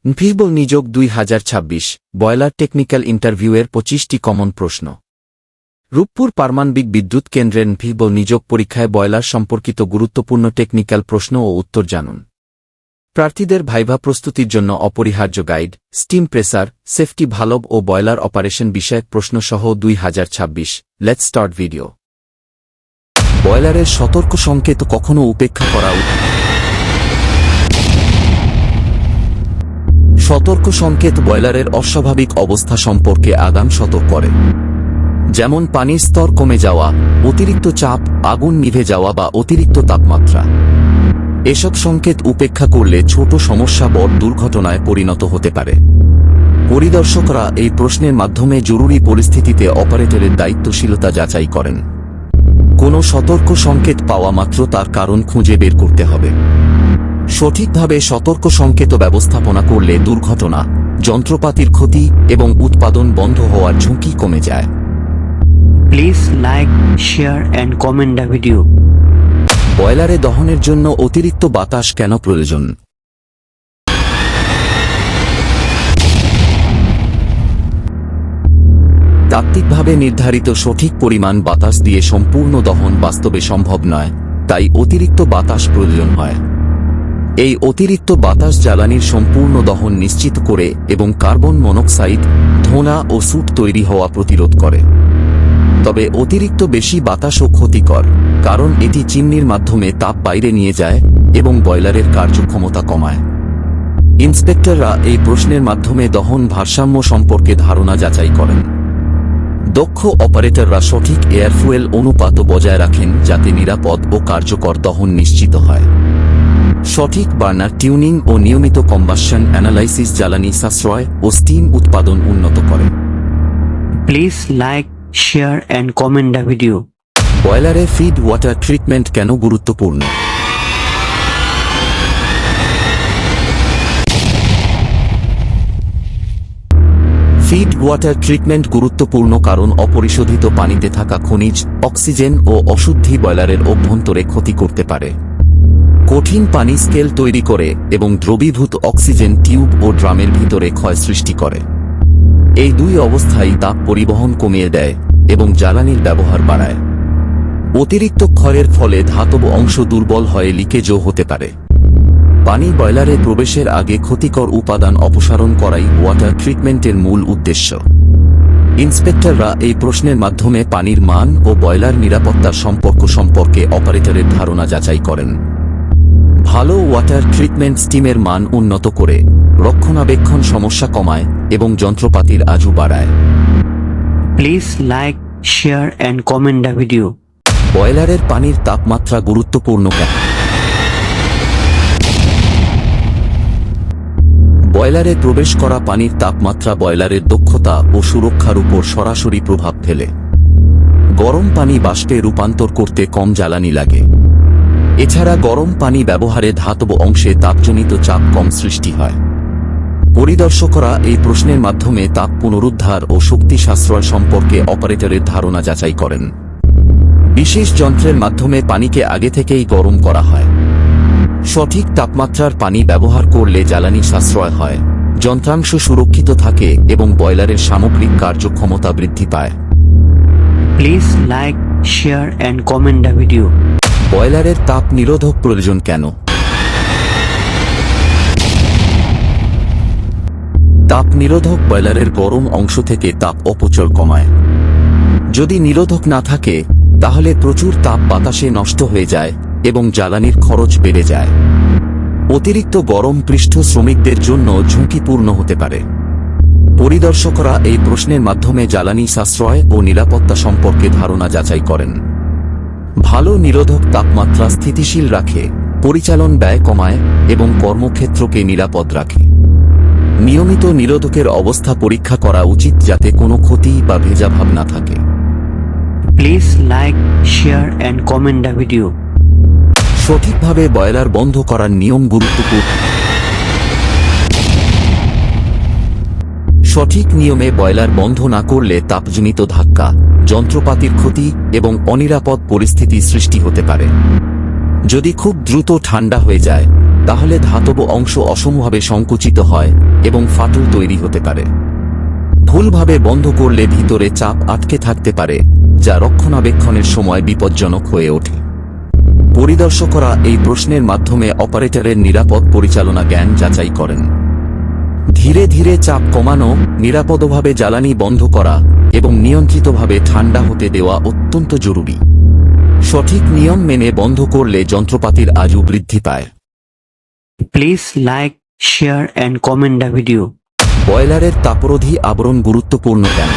নভিবল নিযোগ 2026 boiler technical ইন্টারভিউয়ের 25টি common প্রশ্ন। রূপপুর পারমাণবিক বিদ্যুৎ কেন্দ্রের নভিবল নিযোগ পরীক্ষায় বয়লার সম্পর্কিত গুরুত্বপূর্ণ টেকনিক্যাল প্রশ্ন ও উত্তর জানুন। প্রার্থীদের ভাইভা প্রস্তুতির জন্য অপরিহার্য guide, steam pressure, safety valve ও বয়লার অপারেশন বিষয়ক প্রশ্নসহ 2026। Let's start video. বয়লারের সতর্ক সংকেত কখনো উপেক্ষা করা উচিত। সতর্ক সংকেত বয়লারের অস্বাভাবিক অবস্থা সম্পর্কে আগাম সতর্ক করে, যেমন পানির স্তর কমে যাওয়া, অতিরিক্ত চাপ, আগুন নিভে যাওয়া বা অতিরিক্ত তাপমাত্রা। এসব সংকেত উপেক্ষা করলে ছোট সমস্যা বড় দুর্ঘটনায় পরিণত হতে পারে। পরিদর্শকরা এই প্রশ্নের মাধ্যমে জরুরি পরিস্থিতিতে অপারেটরের দায়িত্বশীলতা যাচাই করেন। কোনো সতর্ক সংকেত পাওয়া মাত্র তার কারণ খুঁজে বের করতে হবে। সঠিকভাবে সতর্ক সংকেত ব্যবস্থাপনা করলে দুর্ঘটনা, যন্ত্রপাতির ক্ষতি এবং উৎপাদন বন্ধ হওয়ার ঝুঁকি কমে যায়। Please like, share and comment the video. বয়লারে দহনের জন্য অতিরিক্ত বাতাস কেন প্রয়োজন? তাত্ত্বিকভাবে নির্ধারিত সঠিক পরিমাণ বাতাস দিয়ে সম্পূর্ণ দহন বাস্তবে সম্ভব নয়, তাই অতিরিক্ত বাতাস প্রয়োজন হয়। এই অতিরিক্ত বাতাস জ্বালানির সম্পূর্ণ দহন নিশ্চিত করে এবং কার্বন মনোক্সাইড, ধোঁয়া ও সুট তৈরি হওয়া প্রতিরোধ করে। তবে অতিরিক্ত বেশি বাতাসও ক্ষতিকর, কারণ এটি চিমনির মাধ্যমে তাপ বাইরে নিয়ে যায় এবং বয়লারের কার্যক্ষমতা কমায়। ইন্সপেক্টররা এই প্রশ্নের মাধ্যমে দহন ভারসাম্য সম্পর্কে ধারণা যাচাই করেন। দক্ষ অপারেটররা সঠিক এয়ার ফুয়েল অনুপাত বজায় রাখেন যাতে নিরাপদ ও কার্যকর দহন নিশ্চিত হয়। সঠিক বার্নার টিউনিং ও নিয়মিত কম্বাসন অ্যানালাইসিস জ্বালানি সাশ্রয় ও স্টিম উৎপাদন উন্নত করে। Please like, share and comment the video. বয়লারে ফিড ওয়াটার ট্রিটমেন্ট কেন গুরুত্বপূর্ণ? ফিড ওয়াটার ট্রিটমেন্ট গুরুত্বপূর্ণ কারণ অপরিশোধিত পানিতে থাকা খনিজ, অক্সিজেন ও অশুদ্ধি বয়লারের অভ্যন্তরে ক্ষতি করতে পারে। কঠিন পানি স্কেল তৈরি করে এবং দ্রবীভূত অক্সিজেন টিউব ও ড্রামের ভিতরে ক্ষয় সৃষ্টি করে। এই দুই অবস্থায় তাপ পরিবহন কমিয়ে দেয় এবং জ্বালানির ব্যবহার বাড়ায়। অতিরিক্ত ক্ষয়ের ফলে ধাতব অংশ দুর্বল হয়ে লিকেজও হতে পারে। পানি বয়লারে প্রবেশের আগে ক্ষতিকর উপাদান অপসারণ করাই ওয়াটার ট্রিটমেন্টের মূল উদ্দেশ্য। ইন্সপেক্টররা এই প্রশ্নের মাধ্যমে পানির মান ও বয়লার নিরাপত্তার সম্পর্কে অপারেটরের ধারণা যাচাই করেন। ভালো ওয়াটার ট্রিটমেন্ট স্টিমের মান উন্নত করে, রক্ষণাবেক্ষণ সমস্যা কমায় এবং যন্ত্রপাতির আজু বাড়ায়। Please like, share and comment the video. বয়লারের পানির তাপমাত্রা গুরুত্বপূর্ণ কেন? বয়লারে প্রবেশ করা পানির তাপমাত্রা বয়লারের দক্ষতা ও সুরক্ষার উপর সরাসরি প্রভাব ফেলে। গরম পানি বাষ্পে রূপান্তর করতে কম জ্বালানি লাগে। এছাড়া গরম পানি ব্যবহারে ধাতব অংশে তাপজনিত চাপ কম সৃষ্টি হয়। পরিদর্শকরা এই প্রশ্নের মাধ্যমে তাপ পুনরুদ্ধার ও শক্তি সাশ্রয় সম্পর্কে অপারেটরের ধারণা যাচাই করেন। বিশেষ যন্ত্রের মাধ্যমে পানিকে আগে থেকেই গরম করা হয়। সঠিক তাপমাত্রার পানি ব্যবহার করলে জ্বালানি সাশ্রয় হয়, যন্ত্রাংশ সুরক্ষিত থাকে এবং বয়লারের সামগ্রিক কার্যক্ষমতা বৃদ্ধি পায়। Please like, share and comment the video. বয়লারের তাপ নিরোধক প্রয়োজন কেন? তাপ নিরোধক বয়লারের গরম অংশ থেকে তাপ অপচয় কমায়। যদি নিরোধক না থাকে তাহলে প্রচুর তাপ বাতাসে নষ্ট হয়ে যায় এবং জ্বালানির খরচ বেড়ে যায়। অতিরিক্ত গরম পৃষ্ঠ শ্রমিকদের জন্য ঝুঁকিপূর্ণ হতে পারে। পরিদর্শকরা এই প্রশ্নের মাধ্যমে জ্বালানি সাশ্রয় ও নিরাপত্তা সম্পর্কে ধারণা যাচাই করেন। ভালো নিরোধক তাপমাত্রা স্থিতিশীল রাখে, পরিচালন ব্যয় কমায় এবং কর্মক্ষেত্রকে নিরাপদ রাখে। নিয়মিত নিরোধকের অবস্থা পরীক্ষা করা উচিত যাতে কোনো ক্ষতি বা ভেজাভাব না থাকে। Please like, share and comment the video. সঠিকভাবে বয়লার বন্ধ করার নিয়ম গুরুত্বপূর্ণ। সঠিক নিয়মে বয়লার বন্ধ না করলে তাপজনিত ধাক্কা, যন্ত্রপাতির ক্ষতি এবং অনিরাপদ পরিস্থিতি সৃষ্টি হতে পারে। যদি খুব দ্রুত ঠান্ডা হয়ে যায় তাহলে ধাতব অংশ অসমভাবে সংকুচিত হয় এবং ফাটল তৈরি হতে পারে। ভুলভাবে বন্ধ করলে ভিতরে চাপ আটকে থাকতে পারে, যা রক্ষণাবেক্ষণের সময় বিপজ্জনক হয়ে ওঠে। পরিদর্শকরা এই প্রশ্নের মাধ্যমে অপারেটরের নিরাপদ পরিচালনা জ্ঞান যাচাই করেন। ধীরে ধীরে চাপ কমানো, নিরাপদভাবে জ্বালানি বন্ধ করা এবং নিয়ন্ত্রিতভাবে ঠান্ডা হতে দেওয়া অত্যন্ত জরুরি। সঠিক নিয়ম মেনে বন্ধ করলে যন্ত্রপাতির আয়ু বৃদ্ধি পায়। Please like, share and comment the video. বয়লারের তাপরোধী আবরণ গুরুত্বপূর্ণ কেন?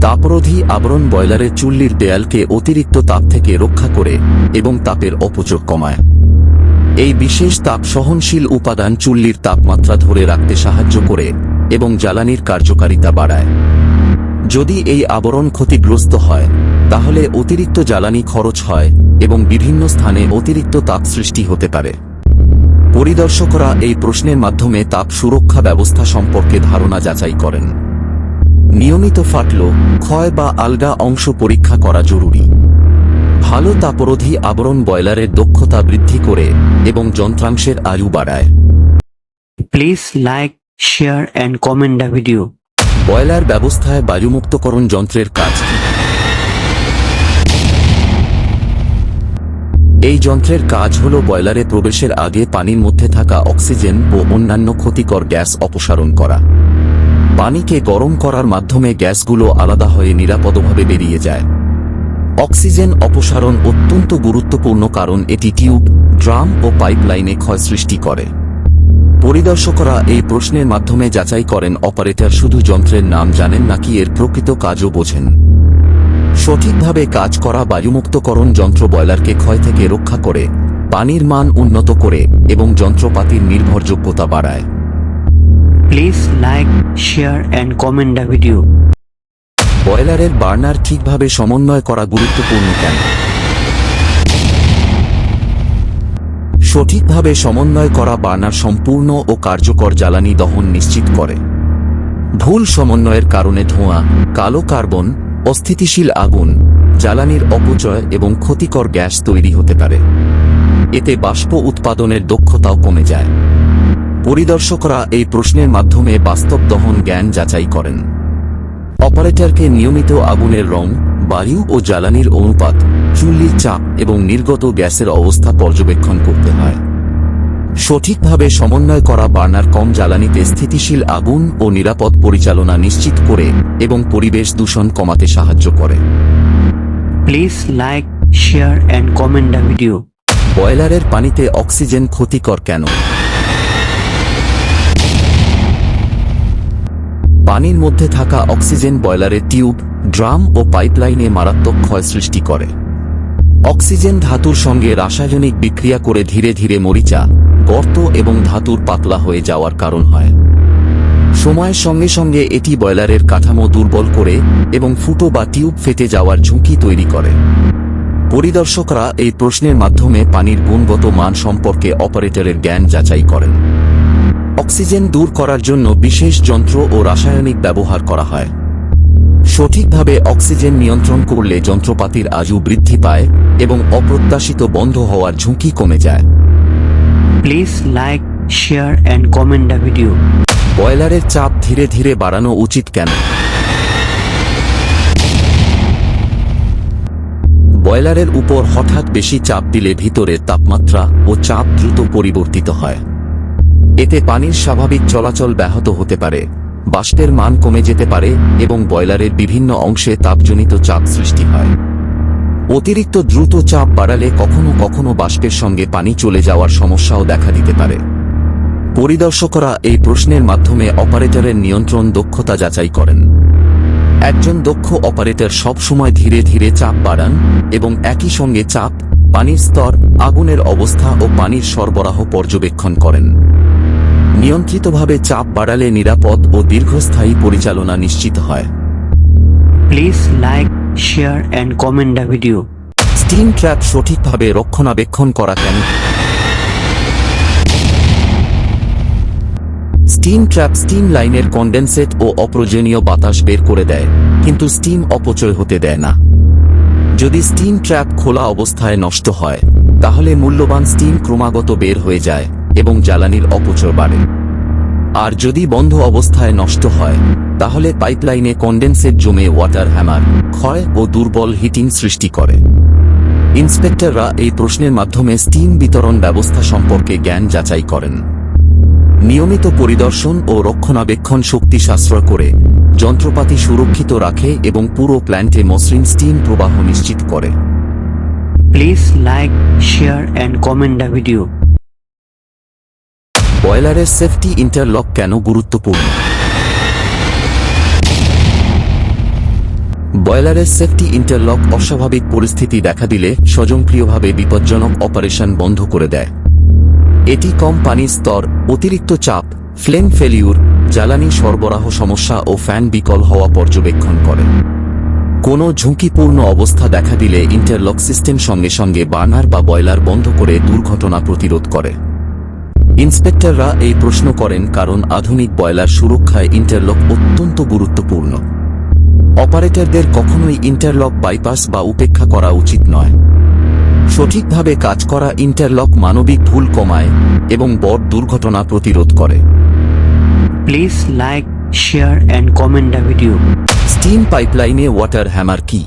তাপরোধী আবরণ বয়লারের চুল্লির দেয়ালকে অতিরিক্ত তাপ থেকে রক্ষা করে এবং তাপের অপচয় কমায়। এই বিশেষ তাপ সহনশীল উপাদান চুল্লির তাপমাত্রা ধরে রাখতে সাহায্য করে এবং জ্বালানির কার্যকারিতা বাড়ায়। যদি এই আবরণ ক্ষতিগ্রস্ত হয়, তাহলে অতিরিক্ত জ্বালানি খরচ হয় এবং বিভিন্ন স্থানে অতিরিক্ত তাপ সৃষ্টি হতে পারে। পরিদর্শকরা এই প্রশ্নের মাধ্যমে তাপ সুরক্ষা ব্যবস্থা সম্পর্কে ধারণা যাচাই করেন। নিয়মিত ফাটল, ক্ষয় বা আলগা অংশ পরীক্ষা করা জরুরি। ভালো তাপরোধী আবরণ বয়লারের দক্ষতা বৃদ্ধি করে এবং যন্ত্রাংশের আয়ু বাড়ায়। Please like, share and comment the video. Boiler ব্যবস্থায় বায়ুমুক্তকরণ যন্ত্রের কাজ কি? এই যন্ত্রের কাজ হল বয়লারে প্রবেশের আগে পানির মধ্যে থাকা অক্সিজেন ও অন্যান্য ক্ষতিকর গ্যাস অপসারণ করা। পানিকে গরম করার মাধ্যমে গ্যাসগুলো আলাদা হয়ে নিরাপদভাবে বেরিয়ে যায়। অক্সিজেন অপসারণ অত্যন্ত গুরুত্বপূর্ণ, কারণ এটি টিউব, ড্রাম ও পাইপলাইনে ক্ষয় সৃষ্টি করে। পরিদর্শকরা এই প্রশ্নের মাধ্যমে যাচাই করেন অপারেটর শুধু যন্ত্রের নাম জানেন নাকি এর প্রকৃত কাজও বোঝেন। সঠিকভাবে কাজ করা বায়ুমুক্তকরণ যন্ত্র বয়লারকে ক্ষয় থেকে রক্ষা করে, পানির মান উন্নত করে এবং যন্ত্রপাতির নির্ভরযোগ্যতা বাড়ায়। Please like, share and comment the video. বয়লারের বার্নার ঠিকভাবে সমন্বয় করা গুরুত্বপূর্ণ কেন? সঠিকভাবে সমন্বয় করা বার্নার সম্পূর্ণ ও কার্যকর জ্বালানি দহন নিশ্চিত করে। ভুল সমন্বয়ের কারণে ধোঁয়া, কালো কার্বন, অস্থিতিশীল আগুন, জ্বালানির অপচয় এবং ক্ষতিকর গ্যাস তৈরি হতে পারে। এতে বাষ্প উৎপাদনের দক্ষতাও কমে যায়। পরিদর্শকরা এই প্রশ্নের মাধ্যমে বাস্তব দহন জ্ঞান যাচাই করেন। অপারেটরকে নিয়মিত আগুনের রং, বায়ু ও জ্বালানির অনুপাত, চুল্লির চাপ এবং নির্গত গ্যাসের অবস্থা পর্যবেক্ষণ করতে হয়। সঠিকভাবে সমন্বয় করা বার্নার কম জ্বালানিতে স্থিতিশীল আগুন ও নিরাপদ পরিচালনা নিশ্চিত করে এবং পরিবেশ দূষণ কমাতে সাহায্য করে। Please like, share and comment the video. বয়লারের পানিতে অক্সিজেন ক্ষতিকর কেন? পানির মধ্যে থাকা অক্সিজেন বয়লারের টিউব, ড্রাম ও পাইপলাইনে মারাত্মক ক্ষয় সৃষ্টি করে। অক্সিজেন ধাতুর সঙ্গে রাসায়নিক বিক্রিয়া করে ধীরে ধীরে মরিচা, গর্ত এবং ধাতুর পাতলা হয়ে যাওয়ার কারণ হয়। সময়ের সঙ্গে সঙ্গে এটি বয়লারের কাঠামো দুর্বল করে এবং ফুটো বা টিউব ফেটে যাওয়ার ঝুঁকি তৈরি করে। পরিদর্শকরা এই প্রশ্নের মাধ্যমে পানির গুণগত মান সম্পর্কে অপারেটরের জ্ঞান যাচাই করেন। অক্সিজেন দূর করার জন্য বিশেষ যন্ত্র ও রাসায়নিক ব্যবহার করা হয়। সঠিকভাবে অক্সিজেন নিয়ন্ত্রণ করলে যন্ত্রপাতির আয়ু বৃদ্ধি পায় এবং অপ্রত্যাশিত বন্ধ হওয়ার ঝুঁকি কমে যায়। Please like, share and comment the video. বয়লারের চাপ ধীরে ধীরে বাড়ানো উচিত কেন? বয়লারের উপর হঠাৎ বেশি চাপ দিলে ভিতরের তাপমাত্রা ও চাপ দ্রুত পরিবর্তিত হয়। এতে পানির স্বাভাবিক চলাচল ব্যাহত হতে পারে, বাষ্পের মান কমে যেতে পারে এবং বয়লারের বিভিন্ন অংশে তাপজনিত চাপ সৃষ্টি হয়। অতিরিক্ত দ্রুত চাপ বাড়ালে কখনো কখনো বাষ্পের সঙ্গে পানি চলে যাওয়ার সমস্যাও দেখা দিতে পারে। পরিদর্শকরা এই প্রশ্নের মাধ্যমে অপারেটরের নিয়ন্ত্রণ দক্ষতা যাচাই করেন। একজন দক্ষ অপারেটর সব সময় ধীরে ধীরে চাপ বাড়ান এবং একই সঙ্গে চাপ, পানির স্তর, আগুনের অবস্থা ও পানির সরবরাহ পর্যবেক্ষণ করেন। নিয়ন্ত্রিতভাবে চাপ বাড়ালে নিরাপদ ও দীর্ঘস্থায়ী পরিচালনা নিশ্চিত হয়। Please like, share and comment the video. Steam trap সঠিকভাবে রক্ষণাবেক্ষণ করা কেন? স্টিম ট্র্যাপ স্টিম লাইনের কন্ডেনসেট ও অপ্রয়োজনীয় বাতাস বের করে দেয়, কিন্তু স্টিম অপচয় হতে দেয় না। যদি স্টিম ট্র্যাপ খোলা অবস্থায় নষ্ট হয় তাহলে মূল্যবান স্টিম ক্রমাগত বের হয়ে যায় এবং জ্বালানির অপচয় বাড়ে। আর যদি বন্ধ অবস্থায় নষ্ট হয় তাহলে পাইপলাইনে কন্ডেন্সেট জমে ওয়াটার হ্যামার ক্ষয় ও দুর্বল হিটিং সৃষ্টি করে। ইন্সপেক্টররা এই প্রশ্নের মাধ্যমে স্টিম বিতরণ ব্যবস্থা সম্পর্কে জ্ঞান যাচাই করেন। নিয়মিত পরিদর্শন ও রক্ষণাবেক্ষণ শক্তি সাশ্রয় করে যন্ত্রপাতি সুরক্ষিত রাখে এবং পুরো প্ল্যান্টে মসৃণ স্টিম প্রবাহ নিশ্চিত করে। Please like, share and comment the video. বয়লারের সেফটি ইন্টারলক কেন গুরুত্বপূর্ণ? বয়লারের সেফটি ইন্টারলক অস্বাভাবিক পরিস্থিতি দেখা দিলে স্বয়ংক্রিয়ভাবে বিপজ্জনক অপারেশন বন্ধ করে দেয়। এটি কম পানির স্তর, অতিরিক্ত চাপ, ফ্লেম ফেলিউর, জ্বালানি সরবরাহ সমস্যা ও ফ্যান বিকল হওয়া পর্যবেক্ষণ করে। কোনো ঝুঁকিপূর্ণ অবস্থা দেখা দিলে ইন্টারলক সিস্টেম সঙ্গে সঙ্গে বার্নার বা বয়লার বন্ধ করে দুর্ঘটনা প্রতিরোধ করে। ইন্সপেক্টররা এই প্রশ্ন করেন কারণ আধুনিক বয়লার সুরক্ষায় ইন্টারলক অত্যন্ত গুরুত্বপূর্ণ। অপারেটরদের কখনোই ইন্টারলক বাইপাস বা উপেক্ষা করা উচিত নয়। সঠিকভাবে কাজ করা ইন্টারলক মানবিক ভুল কমায় এবং বড় দুর্ঘটনা প্রতিরোধ করে। Please like, share and comment the video. Steam পাইপলাইনে ওয়াটার হ্যামার কি?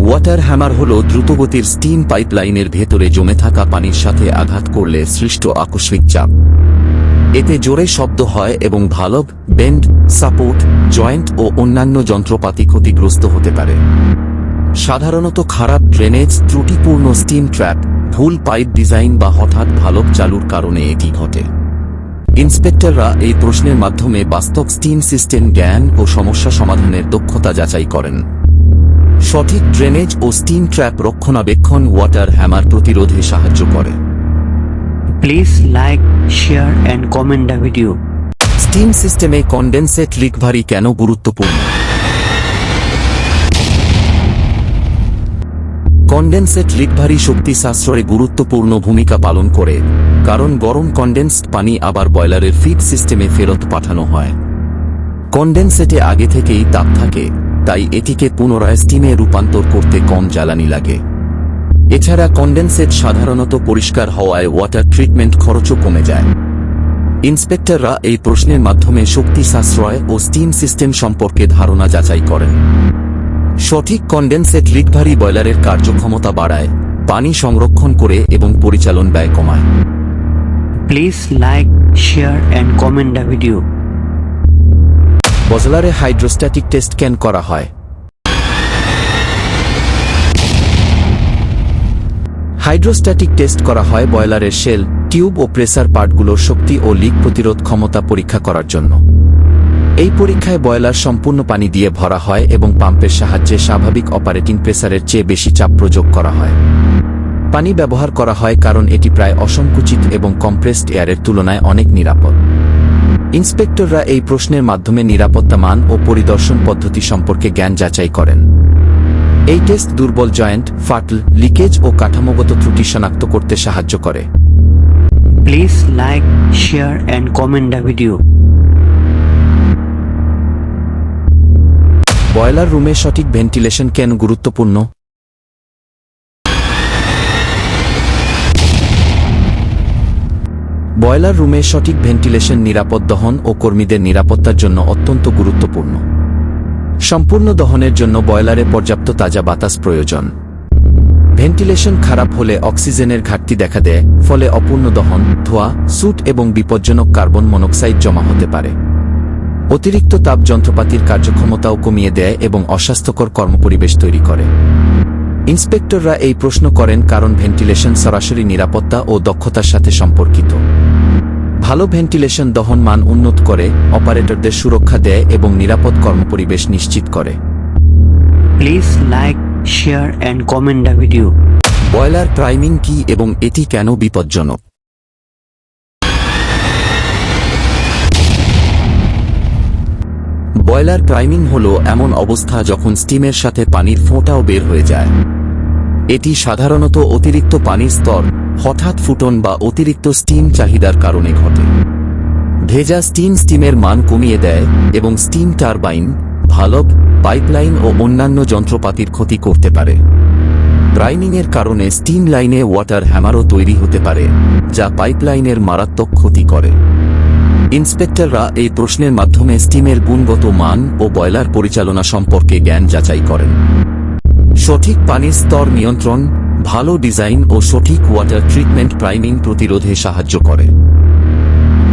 ওয়াটার হ্যামার হল দ্রুতগতির স্টিম পাইপলাইনের ভেতরে জমে থাকা পানির সাথে আঘাত করলে সৃষ্ট আকস্মিক চাপ। এতে জোরে শব্দ হয় এবং ভালভ, বেন্ড, সাপোর্ট, জয়েন্ট ও অন্যান্য যন্ত্রপাতি ক্ষতিগ্রস্ত হতে পারে। সাধারণত খারাপ ড্রেনেজ, ত্রুটিপূর্ণ স্টিম ট্র্যাপ, ভুল পাইপ ডিজাইন বা হঠাৎ ভালভ চালুর কারণে এটি ঘটে। ইন্সপেক্টররা এই প্রশ্নের মাধ্যমে বাস্তব স্টিম সিস্টেম জ্ঞান ও সমস্যা সমাধানের দক্ষতা যাচাই করেন। সঠিক ড্রেনেজ ও স্টিম ট্র্যাপ রক্ষণাবেক্ষণ ওয়াটার হ্যামার প্রতিরোধে সাহায্য করে। Please like, share and comment the video. Steam সিস্টেমে কন্ডেনসেট রিকভারি কেন গুরুত্বপূর্ণ? কন্ডেনসেট রিকভারি শক্তি সাশ্রয়ে গুরুত্বপূর্ণ ভূমিকা পালন করে কারণ গরম কন্ডেন্সড পানি আবার বয়লারের ফিড সিস্টেমে ফেরত পাঠানো হয়। কন্ডেনসেটে আগে থেকেই তাপ থাকে, তাই এটিকে পুনরায় স্টিমে রূপান্তর করতে কম জ্বালানি লাগে। এছাড়া কন্ডেনসেট সাধারণত পরিষ্কার হওয়ায় ওয়াটার ট্রিটমেন্ট খরচও কমে যায়। ইন্সপেক্টররা এই প্রশ্নের মাধ্যমে শক্তি সাশ্রয় ও স্টিম সিস্টেম সম্পর্কে ধারণা যাচাই করেন। সঠিক কন্ডেনসেট রিকভারি বয়লারের কার্যক্ষমতা বাড়ায়, পানি সংরক্ষণ করে এবং পরিচালন ব্যয় কমায়। Please like, share and comment the video. বয়লারে হাইড্রোস্ট্যাটিক টেস্ট কেন করা হয়? হাইড্রোস্ট্যাটিক টেস্ট করা হয় বয়লারের শেল, টিউব ও প্রেসার পার্টগুলোর শক্তি ও লিক প্রতিরোধ ক্ষমতা পরীক্ষা করার জন্য। এই পরীক্ষায় বয়লার সম্পূর্ণ পানি দিয়ে ভরা হয় এবং পাম্পের সাহায্যে স্বাভাবিক অপারেটিং প্রেসারের চেয়ে বেশি চাপ প্রয়োগ করা হয়। পানি ব্যবহার করা হয় কারণ এটি প্রায় অসংকুচিত এবং কম্প্রেসড এয়ারের তুলনায় অনেক নিরাপদ। ইন্সপেক্টররা এই প্রশ্নের মাধ্যমে নিরাপত্তা মান ও পরিদর্শন পদ্ধতি সম্পর্কে জ্ঞান যাচাই করেন। এই টেস্ট দুর্বল জয়েন্ট, ফাটল, লিকেজ ও কাঠামোগত ত্রুটি শনাক্ত করতে সাহায্য করে। Please like, share and comment the video. Boiler রুমে সঠিক ভেন্টিলেশন কেন গুরুত্বপূর্ণ? বয়লার রুমে সঠিক ভেন্টিলেশন নিরাপদ দহন ও কর্মীদের নিরাপত্তার জন্য অত্যন্ত গুরুত্বপূর্ণ। সম্পূর্ণ দহনের জন্য বয়লারে পর্যাপ্ত তাজা বাতাস প্রয়োজন। ভেন্টিলেশন খারাপ হলে অক্সিজেনের ঘাটতি দেখা দেয়, ফলে অপূর্ণ দহন, ধোঁয়া, স্যুট এবং বিপজ্জনক কার্বন মনোক্সাইড জমা হতে পারে। অতিরিক্ত তাপ যন্ত্রপাতির কার্যক্ষমতাও কমিয়ে দেয় এবং অস্বাস্থ্যকর কর্মপরিবেশ তৈরি করে। ইন্সপেক্টররা এই প্রশ্ন করেন কারণ ভেন্টিলেশন সরাসরি নিরাপত্তা ও দক্ষতার সাথে সম্পর্কিত। ভালো ভেন্টিলেশন দহন মান উন্নত করে, অপারেটরদের সুরক্ষা দেয় এবং নিরাপদ কর্মপরিবেশ নিশ্চিত করে। Please like, share and comment the video. Boiler priming কি এবং এটি কেন বিপজ্জনক? বয়লার প্রাইমিং হল এমন অবস্থা যখন স্টিমের সাথে পানির ফোঁটাও বের হয়ে যায়। এটি সাধারণত অতিরিক্ত পানির স্তর, হঠাৎ ফুটন বা অতিরিক্ত স্টিম চাহিদার কারণে ঘটে। ভেজা স্টিমের মান কমিয়ে দেয় এবং স্টিম টারবাইন, ভালভ, পাইপলাইন ও অন্যান্য যন্ত্রপাতির ক্ষতি করতে পারে। প্রাইমিংয়ের কারণে স্টিম লাইনে ওয়াটার হ্যামারও তৈরি হতে পারে, যা পাইপলাইনের মারাত্মক ক্ষতি করে। ইন্সপেক্টররা এই প্রশ্নের মাধ্যমে স্টিমের গুণগত মান ও বয়লার পরিচালনা সম্পর্কে জ্ঞান যাচাই করেন। সঠিক পানির স্তর নিয়ন্ত্রণ, ভালো ডিজাইন ও সঠিক ওয়াটার ট্রিটমেন্ট প্রাইমিং প্রতিরোধে সাহায্য করে।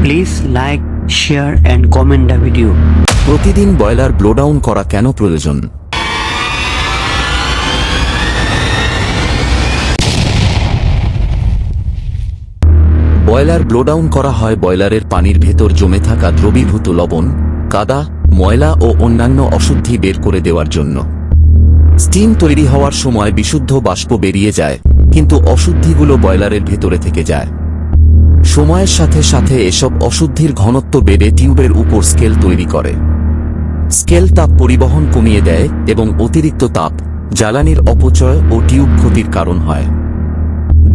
Please like, share and comment the video. প্রতিদিন বয়লার ব্লোডাউন করা কেন প্রয়োজন? বয়লার ব্লোডাউন করা হয় বয়লারের পানির ভেতর জমে থাকা দ্রবীভূত লবণ, কাদা, ময়লা ও অন্যান্য অশুদ্ধি বের করে দেওয়ার জন্য। স্টিম তৈরি হওয়ার সময় বিশুদ্ধ বাষ্প বেরিয়ে যায়, কিন্তু অশুদ্ধিগুলো বয়লারের ভেতরে থেকে যায়। সময়ের সাথে সাথে এসব অশুদ্ধির ঘনত্ব বেড়ে টিউবের উপর স্কেল তৈরি করে। স্কেল তাপ পরিবহন কমিয়ে দেয় এবং অতিরিক্ত তাপ, জ্বালানির অপচয় ও টিউব ক্ষতির কারণ হয়।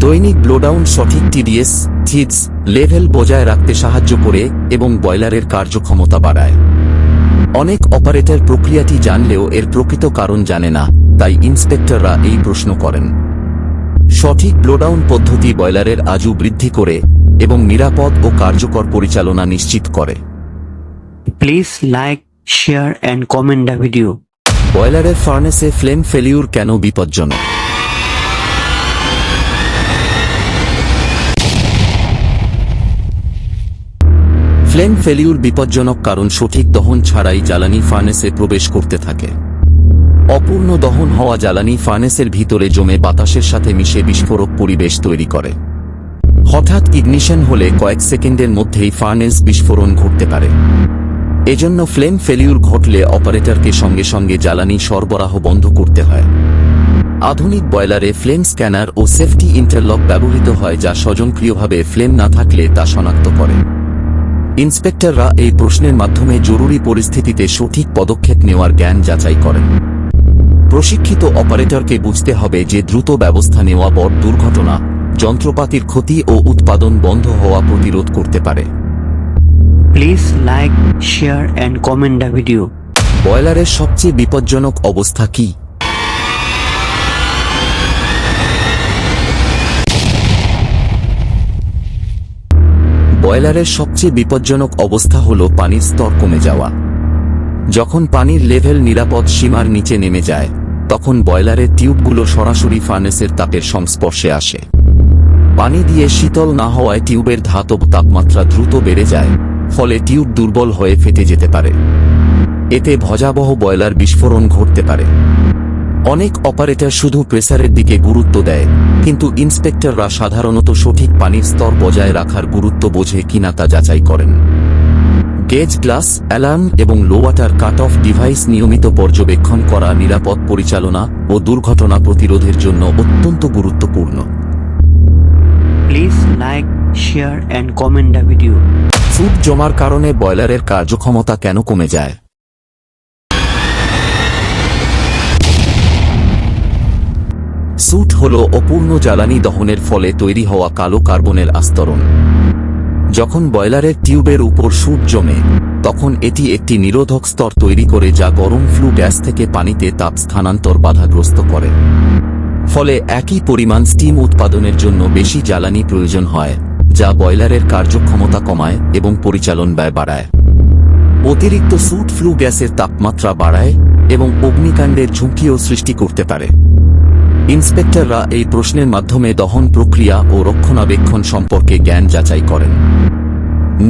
দৈনিক ব্লোডাউন সঠিক টিডিএস থিডস লেভেল বজায় রাখতে সাহায্য করে এবং বয়লারের কার্যক্ষমতা বাড়ায়। অনেক অপারেটর প্রক্রিয়াটি জানলেও এর প্রকৃত কারণ জানে না, তাই ইন্সপেক্টররা এই প্রশ্ন করেন। সঠিক ব্লোডাউন পদ্ধতি বয়লারের আয়ু বৃদ্ধি করে এবং নিরাপদ ও কার্যকর পরিচালনা নিশ্চিত করে। Please like, share and comment the video. বয়লারের ফার্নেসে ফ্লেম ফেলিউর কেন বিপজ্জনক? ফ্লেম ফেলিউর বিপজ্জনক কারণ সঠিক দহন ছাড়াই জ্বালানি ফার্নেসে প্রবেশ করতে থাকে। অপূর্ণ দহন হওয়া জ্বালানি ফার্নেসের ভিতরে জমে বাতাসের সাথে মিশে বিস্ফোরক পরিবেশ তৈরি করে। হঠাৎ ইগনিশন হলে কয়েক সেকেন্ডের মধ্যেই ফার্নেস বিস্ফোরণ ঘটতে পারে। এজন্য ফ্লেম ফেলিউর ঘটলে অপারেটরকে সঙ্গে সঙ্গে জ্বালানি সরবরাহ বন্ধ করতে হয়। আধুনিক বয়লারে ফ্লেম স্ক্যানার ও সেফটি ইন্টারলক ব্যবহৃত হয়, যা স্বয়ংক্রিয়ভাবে ফ্লেম না থাকলে তা শনাক্ত করে। ইন্সপেক্টররা এই প্রশ্নের মাধ্যমে জরুরি পরিস্থিতিতে সঠিক পদক্ষেপ নেওয়ার জ্ঞান যাচাই করেন। প্রশিক্ষিত অপারেটরকে বুঝতে হবে যে দ্রুত ব্যবস্থা নেওয়া বড় দুর্ঘটনা, যন্ত্রপাতির ক্ষতি ও উৎপাদন বন্ধ হওয়া প্রতিরোধ করতে পারে। Please like, share and comment the video. বয়লারের সবচেয়ে বিপজ্জনক অবস্থা কি? বয়লারের সবচেয়ে বিপজ্জনক অবস্থা হল পানির স্তর কমে যাওয়া। যখন পানির লেভেল নিরাপদ সীমার নিচে নেমে যায়, তখন বয়লারের টিউবগুলো সরাসরি ফার্নেসের তাপের সংস্পর্শে আসে। পানি দিয়ে শীতল না হওয়ায় টিউবের ধাতব তাপমাত্রা দ্রুত বেড়ে যায়, ফলে টিউব দুর্বল হয়ে ফেটে যেতে পারে। এতে ভয়াবহ বয়লার বিস্ফোরণ ঘটতে পারে। অনেক অপারেটর শুধু প্রেসারের দিকে গুরুত্ব দেয়, কিন্তু ইন্সপেক্টররা সাধারণত সঠিক পানির স্তর বজায় রাখার গুরুত্ব বোঝে কিনা তা যাচাই করেন। গেজ গ্লাস, অ্যালার্ম এবং লো ওয়াটার কাট অফ ডিভাইস নিয়মিত পর্যবেক্ষণ করা নিরাপদ পরিচালনা ও দুর্ঘটনা প্রতিরোধের জন্য অত্যন্ত গুরুত্বপূর্ণ। Please like, share and comment the video. Soot জমার কারণে বয়লারের কার্যক্ষমতা কেন কমে যায়? সুট হল অপূর্ণ জ্বালানি দহনের ফলে তৈরি হওয়া কালো কার্বনের আস্তরণ। যখন বয়লারের টিউবের উপর সুট জমে, তখন এটি একটি নিরোধক স্তর তৈরি করে, যা গরম ফ্লু গ্যাস থেকে পানিতে তাপ স্থানান্তর বাধাগ্রস্ত করে। ফলে একই পরিমাণ স্টিম উৎপাদনের জন্য বেশি জ্বালানি প্রয়োজন হয়, যা বয়লারের কার্যক্ষমতা কমায় এবং পরিচালন ব্যয় বাড়ায়। অতিরিক্ত সুট ফ্লু গ্যাসের তাপমাত্রা বাড়ায় এবং অগ্নিকাণ্ডের ঝুঁকিও সৃষ্টি করতে পারে। ইন্সপেক্টররা এই প্রশ্নের মাধ্যমে দহন প্রক্রিয়া ও রক্ষণাবেক্ষণ সম্পর্কে জ্ঞান যাচাই করেন।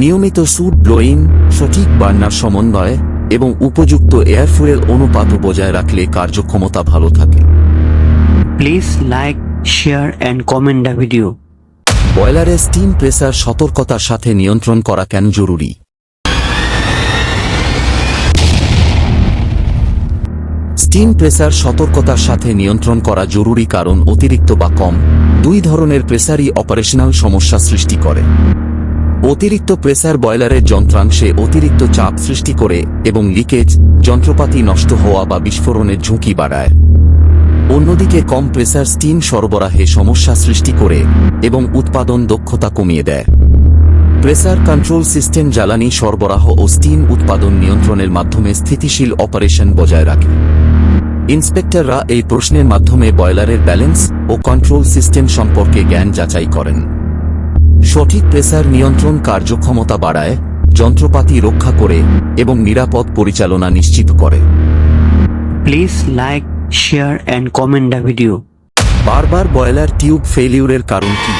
নিয়মিত সুট ব্লোয়িং, সঠিক বার্নার সমন্বয় এবং উপযুক্ত এয়ারফুয়েল অনুপাত বজায় রাখলে কার্যক্ষমতা ভালো থাকে। Please like, share and comment the video. বয়লারে স্টিম প্রেসার সতর্কতার সাথে নিয়ন্ত্রণ করা কেন জরুরি? স্টিম প্রেসার সতর্কতার সাথে নিয়ন্ত্রণ করা জরুরি কারণ অতিরিক্ত বা কম দুই ধরনের প্রেসারই অপারেশনাল সমস্যা সৃষ্টি করে। অতিরিক্ত প্রেসার বয়লারের যন্ত্রাংশে অতিরিক্ত চাপ সৃষ্টি করে এবং লিকেজ, যন্ত্রপাতি নষ্ট হওয়া বা বিস্ফোরণের ঝুঁকি বাড়ায়। অন্যদিকে কম প্রেসার স্টিম সরবরাহে সমস্যা সৃষ্টি করে এবং উৎপাদন দক্ষতা কমিয়ে দেয়। প্রেসার কন্ট্রোল সিস্টেম জ্বালানি সরবরাহ ও স্টিম উৎপাদন নিয়ন্ত্রণের মাধ্যমে স্থিতিশীল অপারেশন বজায় রাখে। ইন্সপেক্টররা এই প্রশ্নের মাধ্যমে বয়লারের ব্যালেন্স ও কন্ট্রোল সিস্টেম সম্পর্কে জ্ঞান যাচাই করেন। সঠিক প্রেসার নিয়ন্ত্রণ কার্যক্ষমতা বাড়ায়, যন্ত্রপাতি রক্ষা করে এবং নিরাপদ পরিচালনা নিশ্চিত করে। Please like, share and comment the video. বারবার বয়লার টিউব ফেলিউরের কারণ কি?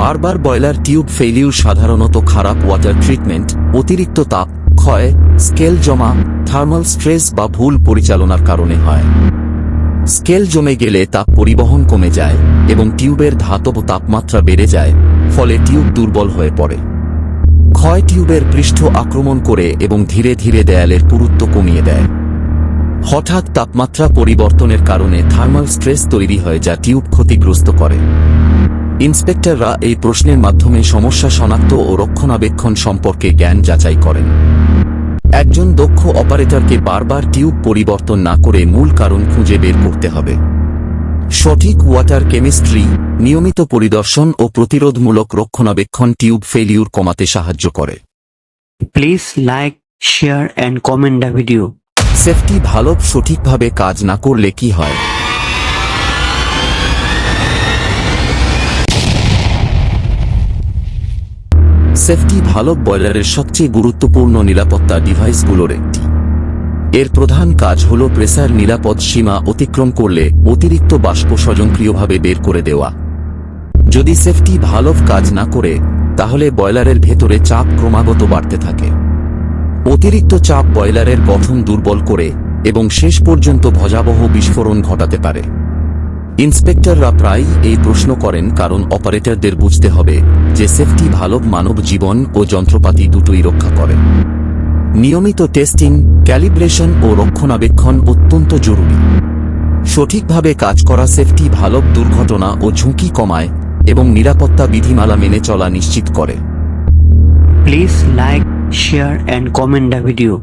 বারবার বয়লার টিউব ফেলিউর সাধারণত খারাপ ওয়াটার ট্রিটমেন্ট, অতিরিক্ত তাপ, ক্ষয়, স্কেল জমা, থার্মাল স্ট্রেস বা ভুল পরিচালনার কারণে হয়। স্কেল জমে গেলে তাপ পরিবহন কমে যায় এবং টিউবের ধাতব তাপমাত্রা বেড়ে যায়, ফলে টিউব দুর্বল হয়ে পড়ে। ক্ষয় টিউবের পৃষ্ঠ আক্রমণ করে এবং ধীরে ধীরে দেয়ালের পুরুত্ব কমিয়ে দেয়। হঠাৎ তাপমাত্রা পরিবর্তনের কারণে থার্মাল স্ট্রেস তৈরি হয় যা টিউব ক্ষতিগ্রস্ত করে। ইন্সপেক্টররা এই প্রশ্নের মাধ্যমে সমস্যা শনাক্ত ও রক্ষণাবেক্ষণ সম্পর্কে জ্ঞান যাচাই করেন। একজন দক্ষ অপারেটরকে বারবার টিউব পরিবর্তন না করে মূল কারণ খুঁজে বের করতে হবে। সঠিক ওয়াটার কেমিস্ট্রি, নিয়মিত পরিদর্শন ও প্রতিরোধমূলক রক্ষণাবেক্ষণ টিউব ফেলিউর কমাতে সাহায্য করে। Please like, share and comment the video. Safety valve সঠিকভাবে কাজ না করলে কি হয়? সেফটি ভালভ বয়লারের সবচেয়ে গুরুত্বপূর্ণ নিরাপত্তা ডিভাইসগুলোর একটি। এর প্রধান কাজ হল প্রেসার নিরাপদ সীমা অতিক্রম করলে অতিরিক্ত বাষ্প স্বয়ংক্রিয়ভাবে বের করে দেওয়া। যদি সেফটি ভালভ কাজ না করে, তাহলে বয়লারের ভেতরে চাপ ক্রমাগত বাড়তে থাকে। অতিরিক্ত চাপ বয়লারের গঠন দুর্বল করে এবং শেষ পর্যন্ত ভয়াবহ বিস্ফোরণ ঘটাতে পারে। ইন্সপেক্টররা প্রায়ই এই প্রশ্ন করেন কারণ অপারেটরদের বুঝতে হবে যে সেফটি ভালভ মানব জীবন ও যন্ত্রপাতি দুটোই রক্ষা করে। নিয়মিত টেস্টিং, ক্যালিব্রেশন ও রক্ষণাবেক্ষণ অত্যন্ত জরুরি। সঠিকভাবে কাজ করা সেফটি ভালভ দুর্ঘটনা ও ঝুঁকি কমায় এবং নিরাপত্তা বিধিমালা মেনে চলা নিশ্চিত করে। Please like, share and comment the video.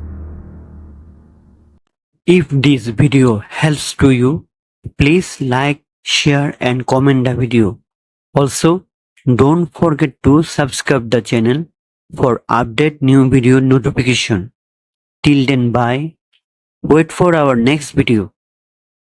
If this video helps to you, please like, share and comment the video. Also, don't forget to subscribe the channel for update new video notification. Till then, bye. Wait for our next video.